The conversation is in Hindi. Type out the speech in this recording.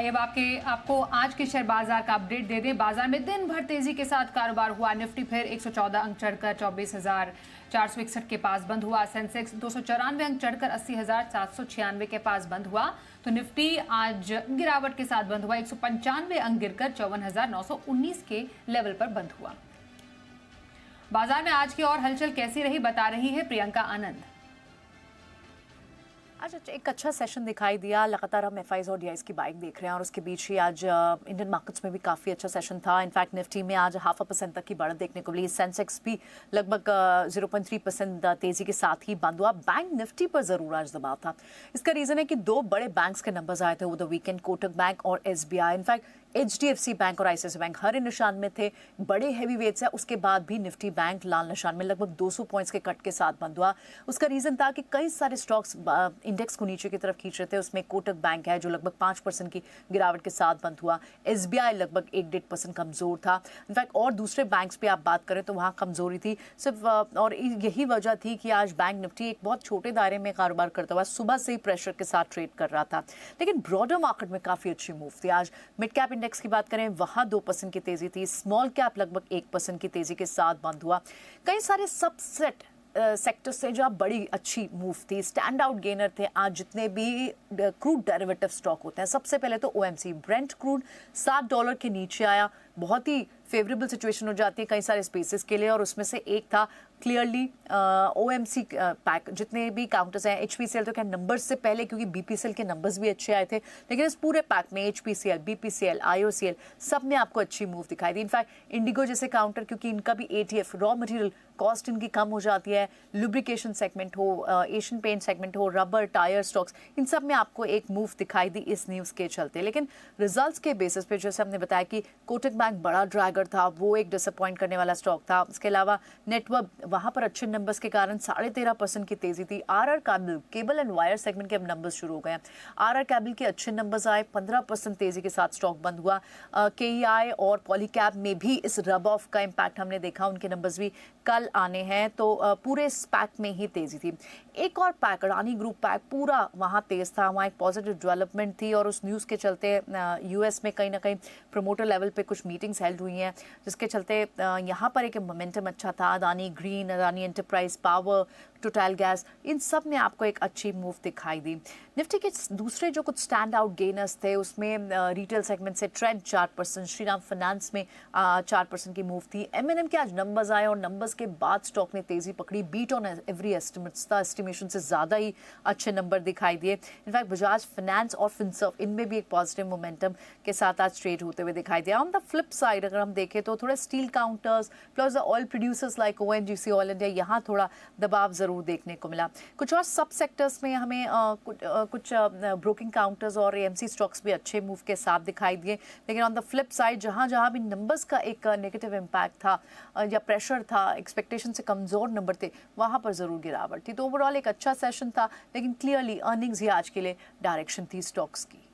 आइए अब आपको आज के शेयर बाजार का अपडेट दे दें। बाजार में दिन भर तेजी के साथ कारोबार हुआ। निफ्टी फिर 114 अंक चढ़कर 24,461 के पास बंद हुआ। सेंसेक्स 294 अंक चढ़कर 80,796 के पास बंद हुआ। तो निफ्टी आज गिरावट के साथ बंद हुआ। 195 अंक गिरकर 54,919 के लेवल पर बंद हुआ। बाजार में आज की और हलचल कैसी रही, बता रही है प्रियंका आनंद। आज एक अच्छा सेशन दिखाई दिया। लगातार हम एफआईज और डीआईज की बाइंग देख रहे हैं और उसके बीच ही आज इंडियन मार्केट्स में भी काफ़ी अच्छा सेशन था। इनफैक्ट निफ्टी में आज 0.5% तक की बढ़त देखने को मिली। सेंसेक्स भी लगभग 0.3% तेजी के साथ ही बंद हुआ। बैंक निफ्टी पर ज़रूर आज दबाव था। इसका रीज़न है कि दो बड़े बैंक्स के नंबर्स आए थे over the weekend, Kotak bank और एसबीआई। इनफैक्ट एचडीएफसी बैंक और आईसीआईसीआई बैंक हरे निशान में थे, बड़े हैवी वेट्स है। उसके बाद भी निफ्टी बैंक लाल निशान में लगभग 200 पॉइंट्स के कट के साथ बंद हुआ। उसका रीज़न था कि कई सारे स्टॉक्स इंडेक्स को नीचे की तरफ खींच रहे थे। उसमें कोटक बैंक है जो लगभग 5% की गिरावट के साथ बंद हुआ। एसबीआई लगभग 1-1.5% कमज़ोर था। इनफैक्ट और दूसरे बैंक्स पे आप बात करें तो वहाँ कमज़ोरी थी सिर्फ, और यही वजह थी कि आज बैंक निफ्टी एक बहुत छोटे दायरे में कारोबार करता हुआ सुबह से ही प्रेशर के साथ ट्रेड कर रहा था। लेकिन ब्रॉडर मार्केट में काफ़ी अच्छी मूव थी। आज मिड कैप इंडेक्स की बात करें, वहां 2% की तेजी थी। स्मॉल कैप लगभग 1% की तेजी के साथ बंद हुआ। कई सारे सबसेट सेक्टर से जो बड़ी अच्छी मूव थी। स्टैंड आउट गेनर थे आज जितने भी क्रूड डेरिवेटिव स्टॉक होते हैं। सबसे पहले तो ओएमसी ब्रेंट क्रूड $7 के नीचे आया। बहुत ही फेवरेबल सिचुएशन हो जाती है कई सारे स्पेसेस के लिए, और उसमें से एक था क्लियरली ओएमसी पैक। जितने भी काउंटर्स हैं, एचपीसीएल तो क्या नंबर्स से पहले, क्योंकि बीपीसीएल के नंबर्स भी अच्छे आए थे, लेकिन इस पूरे पैक में एचपीसीएल, बीपीसीएल, आईओसीएल सब में आपको अच्छी मूव दिखाई दी। इनफैक्ट इंडिगो जैसे काउंटर, क्योंकि इनका भी एटीएफ रॉ मटेरियल कॉस्ट इनकी कम हो जाती है, लुब्रिकेशन सेगमेंट हो, एशियन पेंट सेगमेंट हो, रबर टायर स्टॉक्स, इन सब में आपको एक मूव दिखाई दी इस न्यूज़ के चलते। लेकिन रिजल्ट्स के बेसिस पे जैसे हमने बताया कि कोटक बैंक बड़ा ड्रैगर था, वो एक डिसअपॉइंट करने वाला स्टॉक था। उसके अलावा नेटवर्क, वहां पर अच्छे नंबर्स के कारण 13.5% की तेजी थी। RR cable, cable and wire segment के अब नंबर्स शुरू हो गए हैं। आरआर कैबल के अच्छे नंबर्स आए, 15% तेजी के साथ स्टॉक बंद हुआ। केईआई और पॉलीकैब में भी इस रब ऑफ का इम्पैक्ट हमने देखा, उनके नंबर्स भी कल आने हैं। तो पूरे इस पैक में ही तेजी थी। एक और पैक, अडानी ग्रुप पैक, पूरा वहाँ तेज था। वहाँ एक पॉजिटिव डेवलपमेंट थी और उस न्यूज़ के चलते यूएस में कहीं ना कहीं प्रमोटर लेवल पे कुछ मीटिंग्स हेल्ड हुई हैं, जिसके चलते यहाँ पर एक मोमेंटम अच्छा था। Adani green, Adani enterprise power, total gas, इन सब में आपको एक अच्छी मूव दिखाई दी। निफ्टी के दूसरे जो कुछ स्टैंड आउट गेनर्स थे उसमें रिटेल सेगमेंट से ट्रेंड 4%, श्रीराम फाइनेंस में 4% की मूव थी। एमएनएम के आज नंबर्स आए और नंबर्स के बाद स्टॉक ने तेजी पकड़ी। बीट ऑन एवरी एस्टिमेट्स था, एस्टिमेशन से ज़्यादा ही अच्छे नंबर दिखाई दिए। इनफैक्ट बजाज फाइनेंस और फिनसर्व, इनमें भी एक पॉजिटिव मोमेंटम के साथ आज ट्रेड होते हुए दिखाई दिया। ऑन द फ्लिप साइड अगर हम देखें तो थोड़े steel counters plus oil producers like ONGC, oil India, यहाँ थोड़ा दबाव ज़रूर देखने को मिला। कुछ और सब सेक्टर्स में हमें कुछ ब्रोकिंग काउंटर्स और एएमसी स्टॉक्स भी अच्छे मूव के साथ दिखाई दिए। लेकिन ऑन द फ्लिप साइड जहाँ जहाँ भी नंबर्स का एक नेगेटिव इम्पैक्ट था या प्रेशर था, एक्सपेक्टेशन से कमज़ोर नंबर थे, वहाँ पर ज़रूर गिरावट थी। तो ओवरऑल एक अच्छा सेशन था, लेकिन क्लियरली अर्निंग्स ही आज के लिए डायरेक्शन थी स्टॉक्स की।